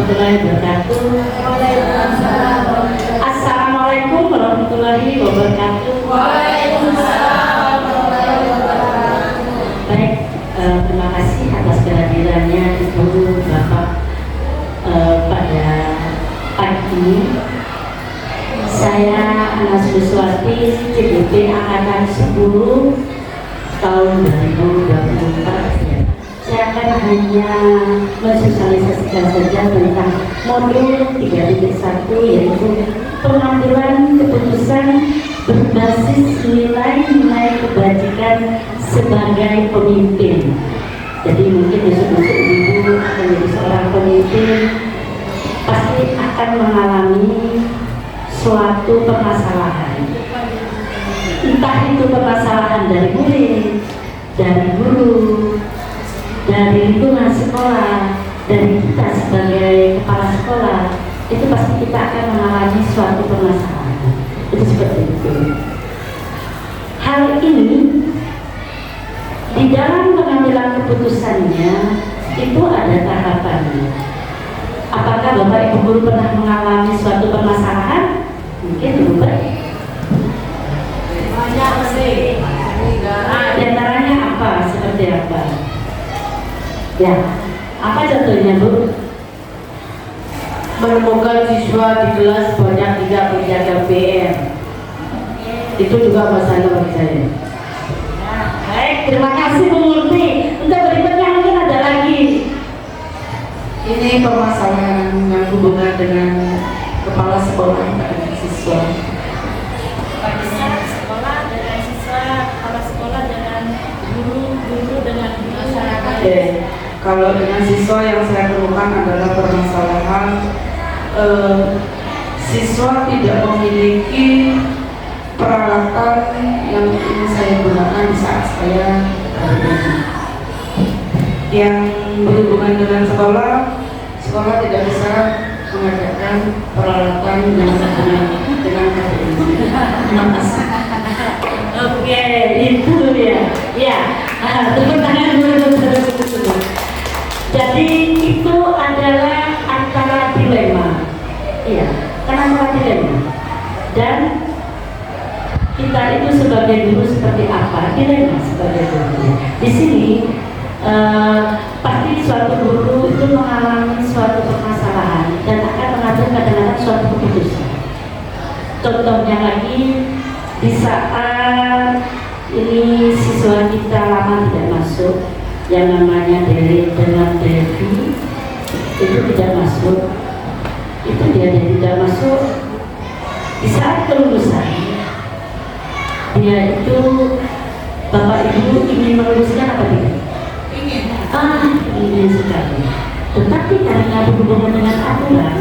warahmatullahi wabarakatuh. Waalaikumsalam. Assalamualaikum warahmatullahi wabarakatuh. Waalaikumsalam warahmatullahi wabarakatuh. Baik, terima kasih atas kehadirannya Ibu Bapak pada pagi ini. Saya Ana Suswati, CDP Angkatan 10 tahun 2024 ya. Saya akan hanya mensosialisasikan saja tentang modul 3.1, yaitu pengambilan keputusan berbasis nilai-nilai kebajikan sebagai pemimpin. Jadi mungkin besok-besok ibu menjadi seorang pemimpin pasti akan mengalami suatu permasalahan, entah itu permasalahan dari murid, dari guru, dari lingkungan sekolah, dari kita sebagai kepala sekolah. Itu pasti kita akan mengalami suatu permasalahan. Itu seperti itu. Hal ini di dalam pengambilan keputusannya itu ada tahapannya. Apakah Bapak Ibu guru pernah mengalami suatu permasalahan? Mungkin belum. Banyak sih. Di antaranya apa? Seperti apa? Ya, apa contohnya Bu? Menemukan siswa di kelas banyak tidak menjaga PM. Itu juga masalah bagi saya. Baik, terima kasih Bu Murti. Untuk berikutnya mungkin ada lagi. Ini permasalahan yang hubungan dengan kepala sekolah dan siswa. Sekolah dengan siswa, kepala sekolah dengan guru dengan masyarakat. Oke. Kalau dengan siswa yang saya temukan adalah permasalahan siswa tidak memiliki peralatan yang ingin saya gunakan di saat saya belajar. Yang berhubungan dengan sekolah tidak bisa mengadakan peralatan yang berhubungan dengan KPI. Terima kasih. Oke, itu ya. Ya, tepuk tangan dulu. Jadi itu adalah antara dilema. Iya, antara dilema. Dan kita itu sebagai guru seperti apa? Dilema sebagai guru. Di sini pasti suatu guru itu mengalami suatu permasalahan dan akan mengambil kadang-kadang suatu keputusan. Contohnya lagi di saat ini siswa kita lama tidak masuk, yang namanya dengan Devi itu tidak masuk, itu dia tidak masuk. Di saat kelulusan dia itu Bapak Ibu ingin meluluskan apa tidak? Ingin sekali. Tetapi karena berhubungan dengan aturan,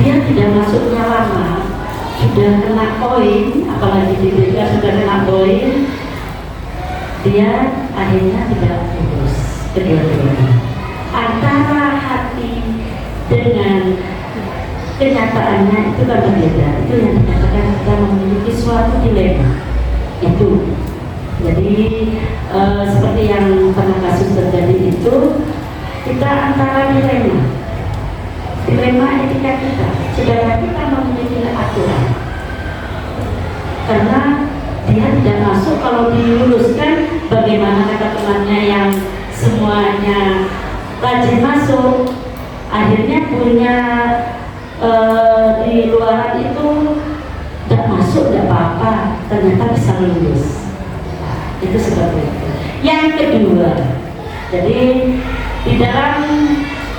dia tidak masuknya lama, sudah kena poin, apalagi di BK sudah kena poin, dia akhirnya tidak lulus kedua-duanya. Antara hati dengan kenyataannya itu kan berbeda. Itu yang dikatakan kita memiliki suatu dilema. Itu. Jadi seperti yang pernah kasus terjadi itu, kita antara dilema etika kita. Sedangkan kita memiliki aturan. Karena dia tidak masuk, kalau diluluskan bagaimana kata temannya yang semuanya rajin masuk, akhirnya punya di luar itu tidak masuk, tidak apa-apa, ternyata bisa lulus. Itu seperti itu. Yang kedua, jadi di dalam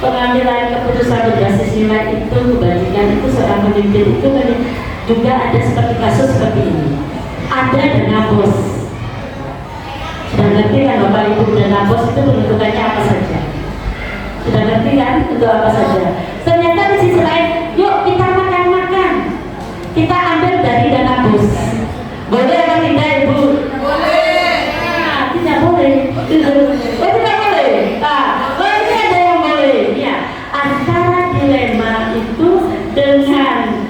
pengambilan keputusan berbasis nilai itu, kebajikan itu, seorang pemimpin itu juga ada seperti kasus seperti ini. Ada dana bos. Sudah ngerti kan Bapak Ibu, dana bos itu bentukannya apa saja? Sudah ngerti kan untuk apa saja? Ternyata di sisi lain, yuk kita makan-makan, kita ambil dari dana bos. Boleh apa tidak Ibu? Boleh. Nah, tidak boleh. Tidak boleh. Ini ada yang boleh. Ya, antara dilema itu dengan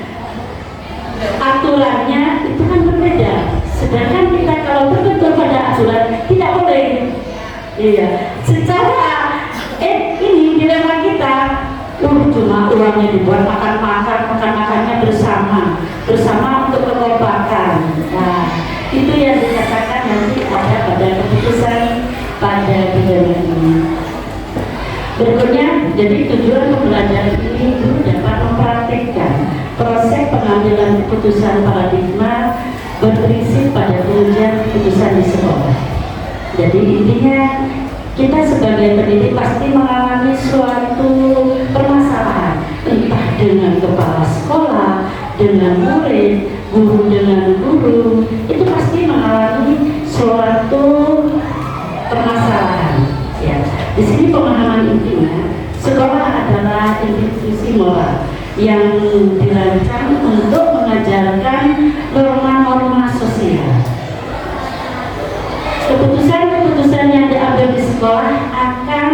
aturannya itu kan berbeda. Sedangkan kita kalau betul pada aturan tidak boleh. Iya. Secara ini dilema kita cuma ruangnya dibuat makan-makannya bersama untuk kekompakan. Nah, itu yang dikatakan nanti ada pada keputusan pada bidang ini. Berikutnya, jadi tujuan pembelajaran ini guru dapat mempraktikkan proses pengambilan keputusan paradigma berprinsip pada pengujian keputusan di sekolah. Jadi intinya kita sebagai pendidik pasti mengalami suatu permasalahan, entah dengan kepala sekolah, dengan murid, guru dengan guru, itu pasti mengalami suatu permasalahan. Ya, di sini pemahaman intinya sekolah adalah institusi moral yang dirancang untuk mengajarkan norma-norma sosial. Keputusan-keputusan yang diambil di sekolah akan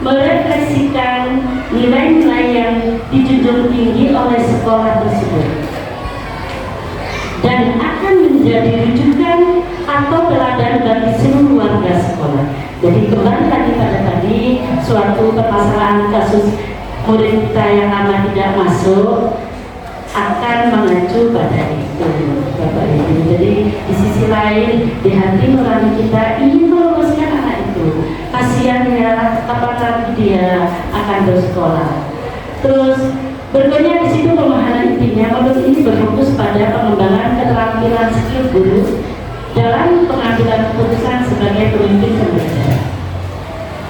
merefleksikan nilai-nilai yang dijunjung tinggi oleh sekolah tersebut dan akan menjadi rujukan atau teladan bagi seluruh warga sekolah. Jadi kembali lagi pada tadi, suatu permasalahan kasus murid kita yang lama tidak masuk akan mengacu pada itu, Bapak Ibu. Jadi di sisi lain, di hati nurani kita ingin meluluskan anak itu. Kasihan ya, kapan lagi dia akan bersekolah. Terus berikutnya di situ pemahaman intinya, modul ini berfokus pada pengembangan keterampilan skill guru dalam pengambilan keputusan sebagai pemimpin pembelajaran.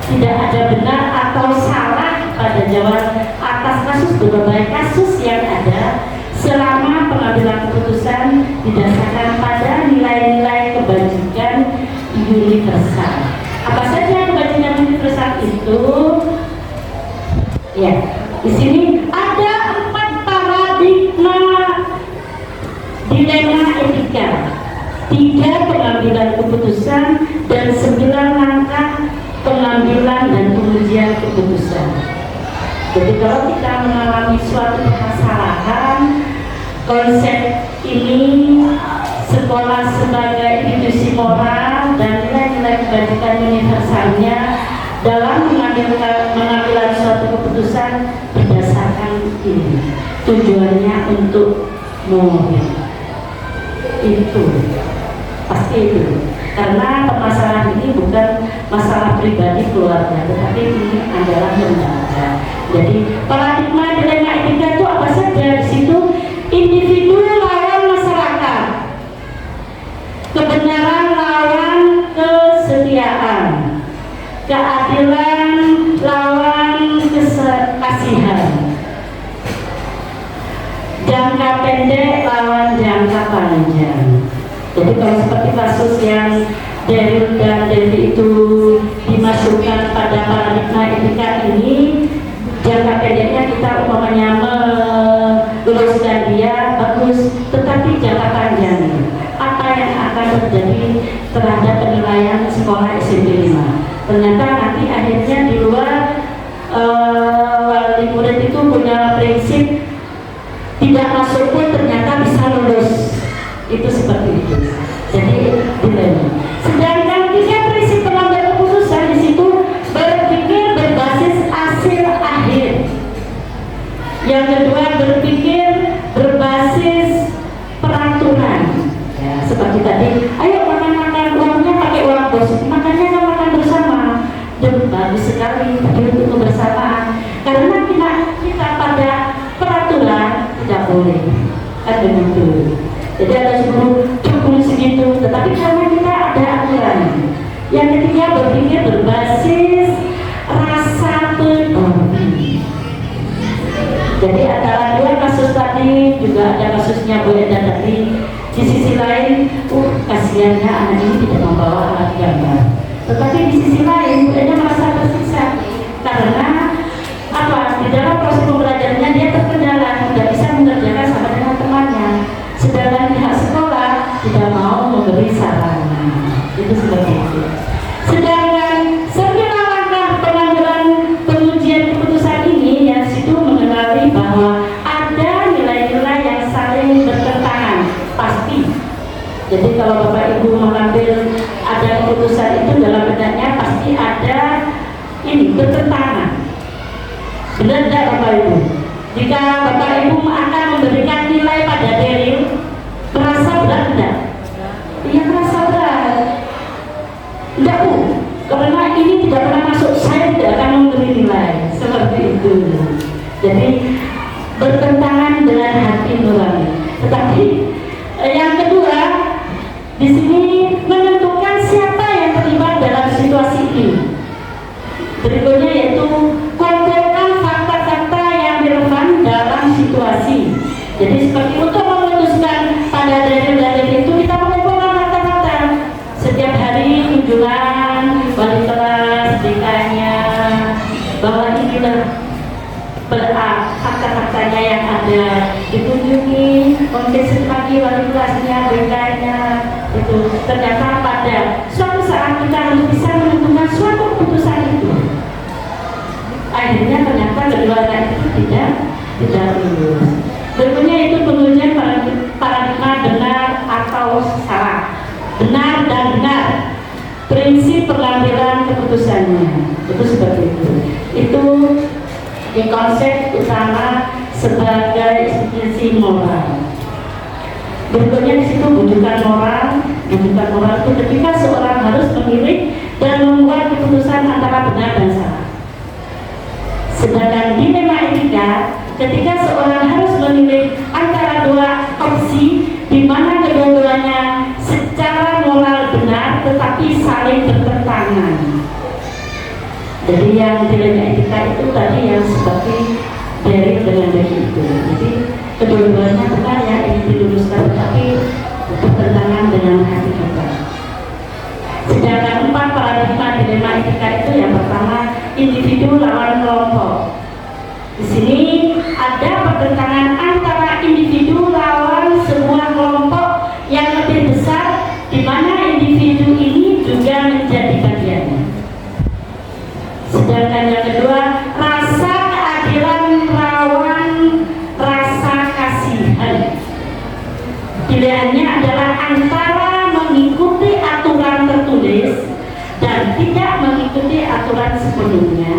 Tidak ada benar atau salah pada jawaban atas berbagai kasus yang ada selama pengambilan keputusan didasarkan pada nilai-nilai kebajikan universal. Apa saja kebajikan universal itu? Ya, di sini ada 4 paradigma dilema etika, 3 pengambilan keputusan dan 9 langkah pengambilan dan pengujian keputusan. Jadi kalau kita mengalami suatu permasalahan, konsep ini sekolah sebagai institusi moral dan nilai-nilai kebajikan universalnya dalam mengambil suatu keputusan berdasarkan ini. Tujuannya untuk murid. Itu pasti itu. Karena permasalahan ini bukan masalah pribadi keluarga, tetapi ini adalah lembaga. Jadi paradigma dilema etika itu apa saja? Di situ individu lawan masyarakat, kebenaran lawan kesetiaan, keadilan lawan kasihan, jangka pendek lawan jangka panjang. Jadi kalau seperti kasus yang Daryl dan Devi itu dimasukkan pada paradigma etika ini, jangka pendeknya kita umpamanya meluluskan dia bagus, tetapi jangka panjang apa yang akan terjadi terhadap penilaian sekolah SMP 5? Ternyata nanti akhirnya di luar wali murid itu punya prinsip tidak masuk pun ternyata bisa lulus. Itu seperti itu. Jadi dilema. Sedangkan 3 prinsip pengambilan keputusan di situ berpikir berbasis hasil akhir. Yang kedua berpikir berbasis peraturan. Ya, seperti tadi, ayo makan-makan, uangnya pakai uang bos, makannya kan makan bersama. Dan bagus sekali tadi untuk kebersamaan. Karena kita pada peraturan tidak boleh. Ada begitu. Jadi ada suruh cukup segitu, tetapi karena kita ada aturan. Yang ketiga berpikir berbasis rasa peduli. Jadi antara 2 kasus tadi juga ada kasusnya Bu Eda tadi. Di sisi lain, kasihannya anak ini tidak membawa alat gambar. Tetapi di sisi lain Bu Eda merasa tersiksa karena apa? Di dalam proses pembelajarannya dia terkendala, tidak bisa mengerjakan sama dengan temannya. Sedangkan pihak sekolah tidak mau memberi saran. Itu seperti itu. Sedangkan 9 langkah pengambilan pengujian keputusan ini yang situ mengenali bahwa ada nilai-nilai yang saling bertentangan pasti. Jadi kalau Bapak Ibu mengambil ada keputusan itu dalam benaknya pasti ada ini bertentangan. Benar tidak Bapak Ibu? Jika Bapak Ibu akan memberikan nilai pada Daryl, merasa berat enggak? Iya, merasa berat. Enggak, Bu, karena ini tidak pernah masuk, saya tidak akan memberi nilai seperti itu. Jadi bertentangan dengan hati nurani. Tetapi yang kedua, di sini menentukan siapa yang terlibat dalam situasi ini. Berikutnya yaitu kumpulkan fakta-fakta yang relevan dalam situasi. Jadi seperti untuk memutuskan pada Daryl itu kita mengumpulkan fakta-fakta. Setiap hari kunjungan wali kelas, DK-nya, bahwa inilah fakta-faktanya yang ada, dikunjungi, mungkin lagi wali kelasnya, DK-nya, itu ternyata pada suatu saat kita harus bisa menentukan suatu keputusan itu. Akhirnya ternyata keduanya itu tidak lulus. Berikutnya itu pengujian paradigma benar atau salah, benar dan benar, prinsip pengambilan keputusannya, itu seperti itu. Itu di konsep utama sebagai institusi moral. Berikutnya di situ bujukan moral. Bujukan moral itu ketika seorang harus memilih dan membuat keputusan antara benar dan salah. Sedangkan dilema etika, ketika seorang harus memilih antara dua opsi di mana kedua-duanya secara moral benar tetapi saling bertentangan. Jadi yang dilema etika itu tadi yang seperti Daryl dengan Daryl itu. Jadi kedua-duanya benar ya, ini diluruskan tetapi bertentangan dengan hati kita. Sedangkan 4 paradigma dilema etika itu yang pertama, individu lawan kelompok. Di sini ada pertentangan antara individu lawan sebuah kelompok yang lebih besar, di mana individu ini juga menjadi bagiannya. Sedangkan yang kedua, rasa keadilan lawan rasa kasihan. Pilihannya adalah antara mengikuti aturan tertulis dan tidak mengikuti aturan sepenuhnya.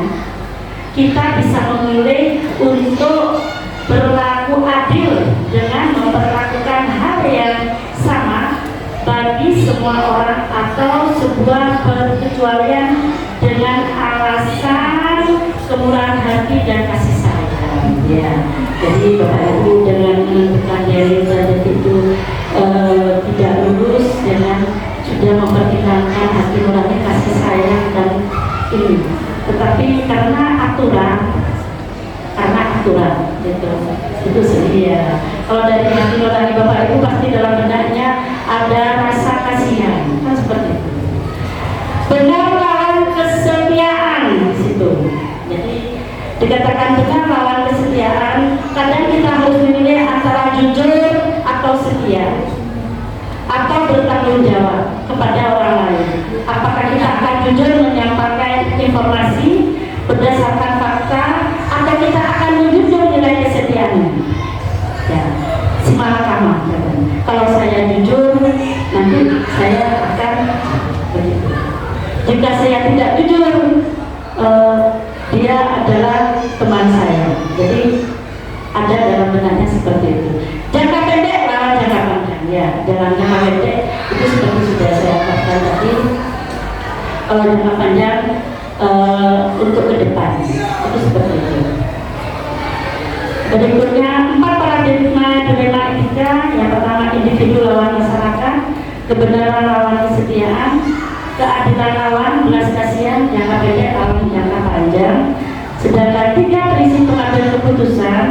Kita bisa memilih untuk berlaku adil dengan memperlakukan hal yang sama bagi semua orang atau sebuah perkecualian dengan alasan kemurahan hati dan kasih sayang. Ya, jadi Bapak Ibu dengan menentukan Daryl itu tidak lulus dengan sudah mempertimbangkan hati nurani kasih sayang dan ini. Tetapi karena aturan itu sendiri ya. Kalau dari hati nurani Bapak Ibu pasti dalam benaknya ada rasa kasihan, kan seperti itu. Benar lawan kesetiaan di situ. Jadi dikatakan benar lawan kesetiaan, kadang kita harus memilih antara jujur atau setia, atau bertanggung jawab kepada orang lain. Apakah kita akan jujur menyampaikan informasi berdasarkan fakta, atau kita akan menjunjung nilai kesetiaannya? Ya, simalakama. Kalau saya jujur, nanti saya akan begitu. Jika saya tidak jujur, dia adalah teman saya. Jadi ada dalam benaknya seperti itu. Jangka pendek lawan jangka panjang. Ya, dalam jangka pendek itu seperti sudah saya katakan tadi. Kalau jangka panjang untuk ke depan itu seperti itu. Berikutnya 4 paradigma dilema etika. Yang pertama, individu lawan masyarakat, kebenaran lawan kesetiaan, keadilan lawan belas kasihan, jangka pendek lawan jangka panjang. Sedangkan 3 prinsip pengambilan keputusan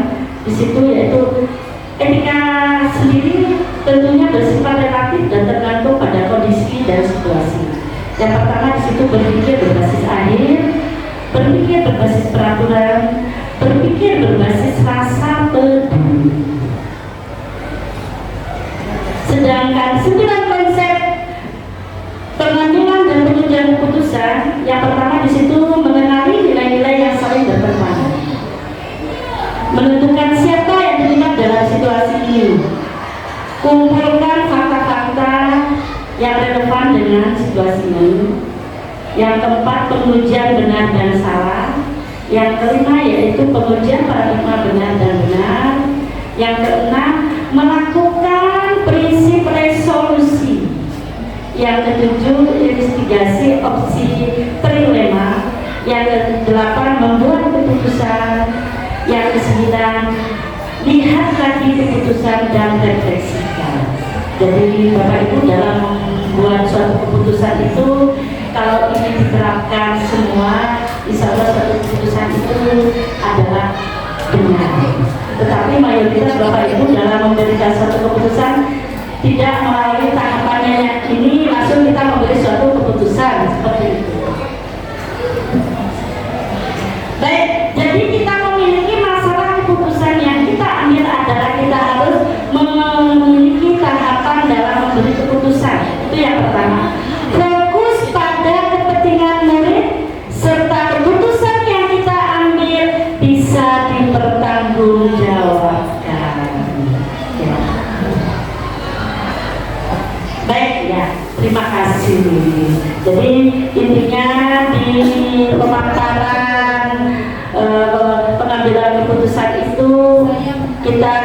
di situ yaitu etika sendiri tentunya bersifat relatif dan tergantung pada kondisi dan situasi. Yang pertama di situ berpikir berbasis akhir, berpikir berbasis peraturan, berpikir berbasis rasa peduli. Sedangkan 9 konsep pengambilan dan penunjukan keputusan, yang pertama di situ mengenali nilai-nilai yang saling bertentangan, menentukan siapa yang terlibat dalam situasi ini, kumpulkan fakta-fakta yang relevan dengan situasi ini. Yang keempat, pengujian benar dan salah. Yang kelima yaitu pengujian paradigma benar dan benar. Yang keenam, melakukan prinsip resolusi. Yang ketujuh, investigasi opsi trilema. Yang kedelapan, membuat keputusan. Yang kesembilan, lihat lagi keputusan dan refleksikan. Jadi Bapak Ibu dalam membuat suatu keputusan itu, kalau ini diterapkan semua, insya Allah suatu keputusan itu adalah benar. Tetapi mayoritas Bapak Ibu dalam memberikan suatu keputusan tidak melalui tahapannya ini, langsung kita memberi suatu keputusan seperti itu. Baik, jadi kita memiliki masalah keputusan yang kita ambil adalah kita harus memiliki tahapan dalam memberi keputusan. Itu yang pertama. Fokus pada kepentingan murid serta keputusan yang kita ambil bisa dipertanggungjawabkan. Ya. Baik ya, terima kasih. Jadi intinya di pemaparan pengambilan keputusan itu kita